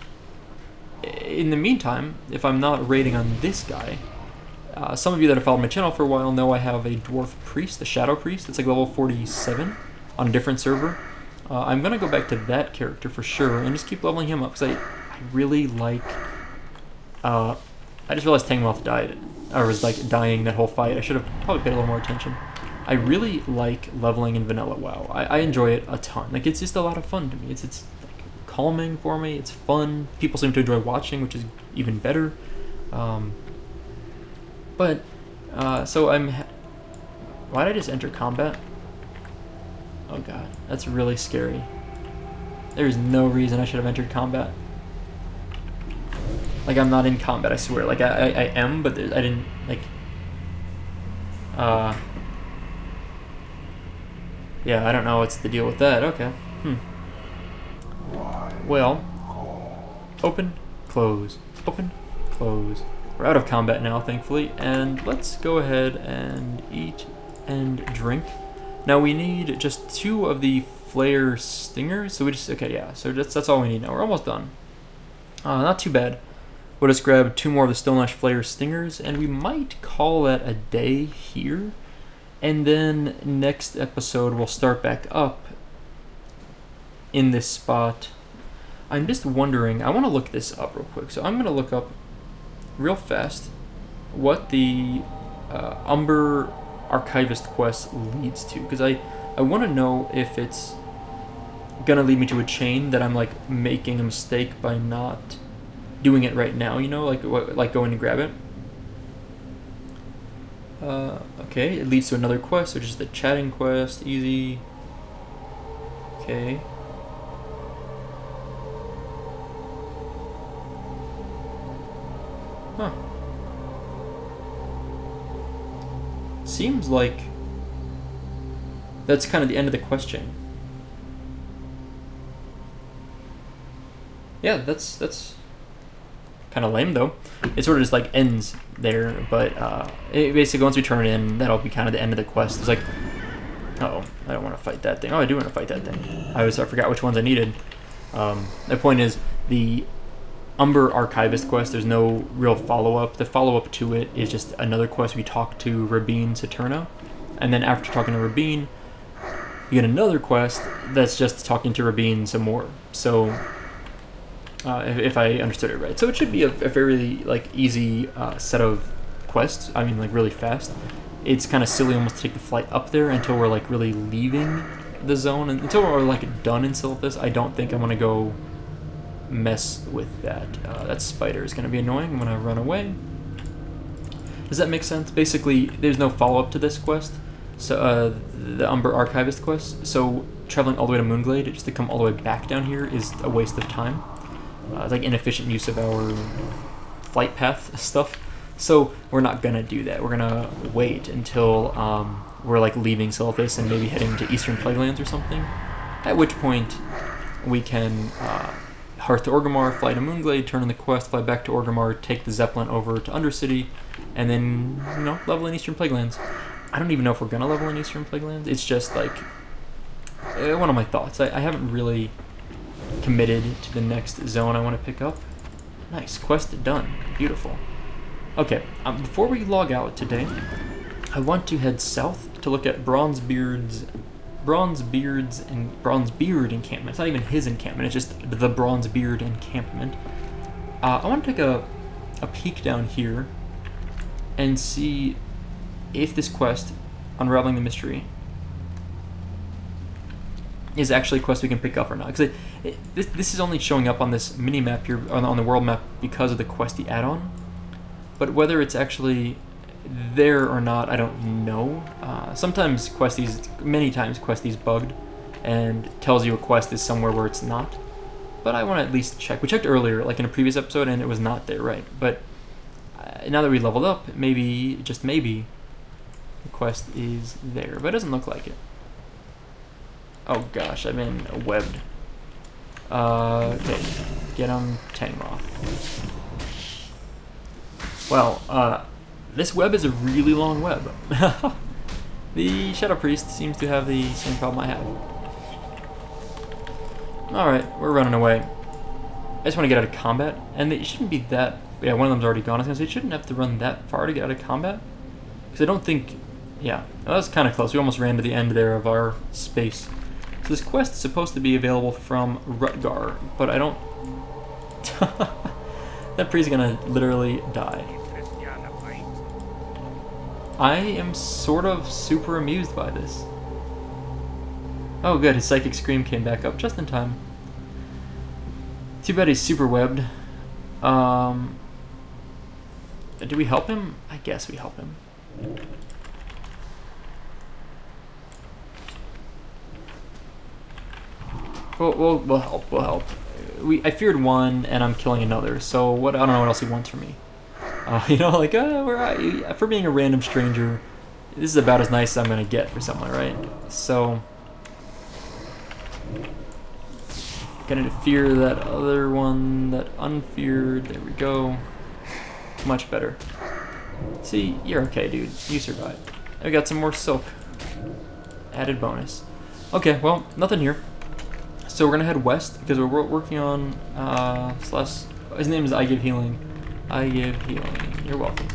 in the meantime, if I'm not raiding on this guy, some of you that have followed my channel for a while know I have a dwarf priest, a shadow priest. It's like level 47 on a different server. I'm gonna go back to that character for sure and just keep leveling him up because I really like. I just realized Tangmoth died, or was like dying that whole fight. I should have probably paid a little more attention. I really like leveling in vanilla WoW. I enjoy it a ton. Like it's just a lot of fun to me. It's like calming for me. It's fun. People seem to enjoy watching, which is even better. So I'm. Why did I just enter combat? Oh god, that's really scary. There's no reason I should have entered combat. Like I'm not in combat, I swear. Like I am, but I didn't like. Yeah, I don't know what's the deal with that. Okay. Well, open, close, open, close. We're out of combat now, thankfully, and let's go ahead and eat and drink. Now we need just 2 of the flare stingers, so we just, okay, yeah, so that's all we need now. We're almost done. Not too bad. We'll just grab 2 more of the Stoneash flare stingers, and we might call that a day here. And then next episode we'll start back up in this spot. I'm just wondering, I want to look this up real quick, so I'm going to look up real fast what the Umber Archivist quest leads to, because I want to know if it's gonna lead me to a chain that I'm like making a mistake by not doing it right now, you know, like going to grab it. Okay, it leads to another quest, which is the chatting quest. Easy. Okay. Huh. Seems like that's kind of the end of the quest chain. Yeah, that's kind of lame though. It sort of just like ends there, but it basically once we turn it in, that'll be kind of the end of the quest. It's like, oh, I don't want to fight that thing. Oh, I do want to fight that thing. I forgot which ones I needed. The point is the Umber Archivist quest, there's no real follow-up. The follow-up to it is just another quest. We talk to Rabine Saturna, and then after talking to Rabine, you get another quest that's just talking to Rabine some more. So, if I understood it right. So it should be a fairly like easy set of quests. I mean, like really fast. It's kind of silly almost to take the flight up there until we're like really leaving the zone. And until we're like done in Silithus, I don't think I'm going to go mess with that. That spider is going to be annoying. I'm going to run away. Does that make sense? Basically, there's no follow-up to this quest, so the Umber Archivist quest, so traveling all the way to Moonglade just to come all the way back down here is a waste of time. It's like inefficient use of our flight path stuff, so we're not gonna do that. We're gonna wait until we're like leaving Silithus and maybe heading to Eastern Plaguelands or something, at which point we can Hearth to Orgrimmar, fly to Moonglade, turn in the quest, fly back to Orgrimmar, take the Zeppelin over to Undercity, and then, you know, level in Eastern Plaguelands. I don't even know if we're gonna level in Eastern Plaguelands. It's just like one of my thoughts. I haven't really committed to the next zone I want to pick up. Nice, quest done. Beautiful. Okay, before we log out today, I want to head south to look at Bronzebeard encampment. It's not even his encampment, it's just the Bronzebeard encampment. I want to take a peek down here and see if this quest, Unraveling the Mystery, is actually a quest we can pick up or not. Because this is only showing up on this mini-map here, on the world map, because of the questy add-on. But whether it's actually there or not, I don't know. Sometimes many times questies bugged and tells you a quest is somewhere where it's not. But I want to at least check. We checked earlier, like in a previous episode, and it was not there, right? But now that we leveled up, maybe, just maybe, the quest is there. But it doesn't look like it. Oh gosh, I'm in a webbed. Okay, get him, tame off. Well, this web is a really long web. The Shadow Priest seems to have the same problem I have. Alright, we're running away. I just want to get out of combat, and it shouldn't be that... Yeah, one of them's already gone. I was going to say, it shouldn't have to run that far to get out of combat. Because I don't think... Yeah, that was kind of close. We almost ran to the end there of our space. So this quest is supposed to be available from Rutgar, but I don't... That priest is gonna literally die. I am sort of super amused by this. Oh good, his Psychic Scream came back up just in time. Too bad he's super webbed. Do we help him? I guess we help him. We'll help. We'll help. I feared one, and I'm killing another. So what? I don't know what else he wants from me. You know, like for being a random stranger, this is about as nice as I'm gonna get for someone, right? So gonna fear that other one, that unfeared. There we go. Much better. See, you're okay, dude. You survived. I got some more silk. Added bonus. Okay, well, nothing here. So we're gonna head west because we're working on his name is I Give Healing. I Give Healing. You're welcome.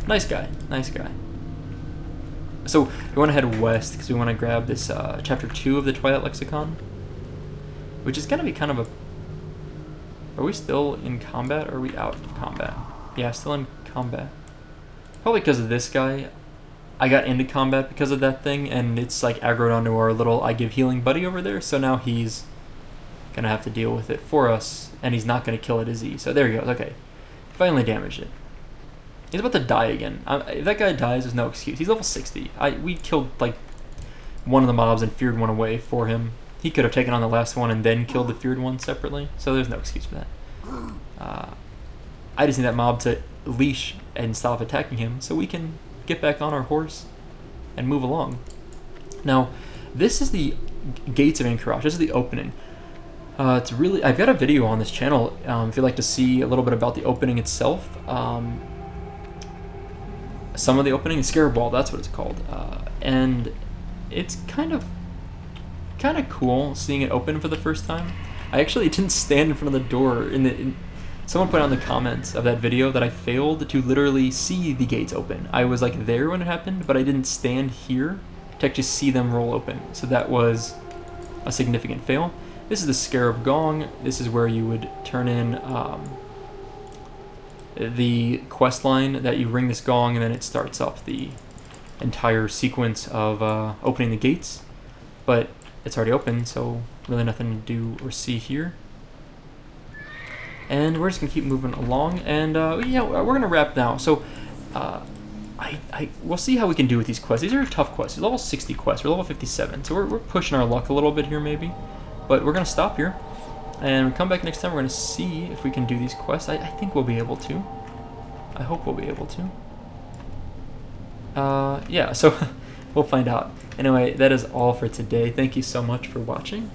Nice guy. Nice guy. So we want to head west because we want to grab this chapter 2 of the Twilight lexicon, which is gonna be kind of a... Are we still in combat or are we out of combat? Yeah, still in combat. Probably because of this guy. I got into combat because of that thing, and it's like aggroed onto our little I Give Healing buddy over there, so now he's gonna have to deal with it for us, and he's not gonna kill it, is he? So there he goes, okay. Finally damaged it. He's about to die again. If that guy dies, there's no excuse. He's level 60. We killed like one of the mobs and feared one away for him. He could have taken on the last one and then killed the feared one separately, so there's no excuse for that. I just need that mob to leash and stop attacking him so we can get back on our horse and move along. Now, this is the gates of Anchorage. This is the opening. It's really... I've got a video on this channel if you'd like to see a little bit about the opening itself. Some of the opening, Scarab Wall, that's what it's called. And it's kind of cool seeing it open for the first time. I actually didn't stand in front of the door. Someone put out in the comments of that video that I failed to literally see the gates open. I was like there when it happened, but I didn't stand here to actually see them roll open. So that was a significant fail. This is the Scarab Gong. This is where you would turn in the quest line that you ring this gong, and then it starts up the entire sequence of opening the gates. But it's already open, so really nothing to do or see here. And we're just gonna keep moving along, and yeah, we're gonna wrap now. So We'll see how we can do with these quests. These are tough quests. These are level 60 quests. We're level 57, so we're pushing our luck a little bit here maybe. But we're gonna stop here, and we come back next time. We're gonna see if we can do these quests. I think we'll be able to. I hope we'll be able to. Yeah, so we'll find out. Anyway, that is all for today. Thank you so much for watching.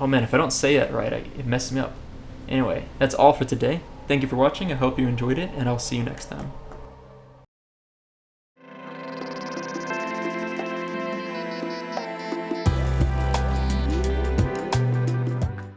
Oh man, if I don't say it right, it messes me up. Anyway, that's all for today. Thank you for watching. I hope you enjoyed it, and I'll see you next time.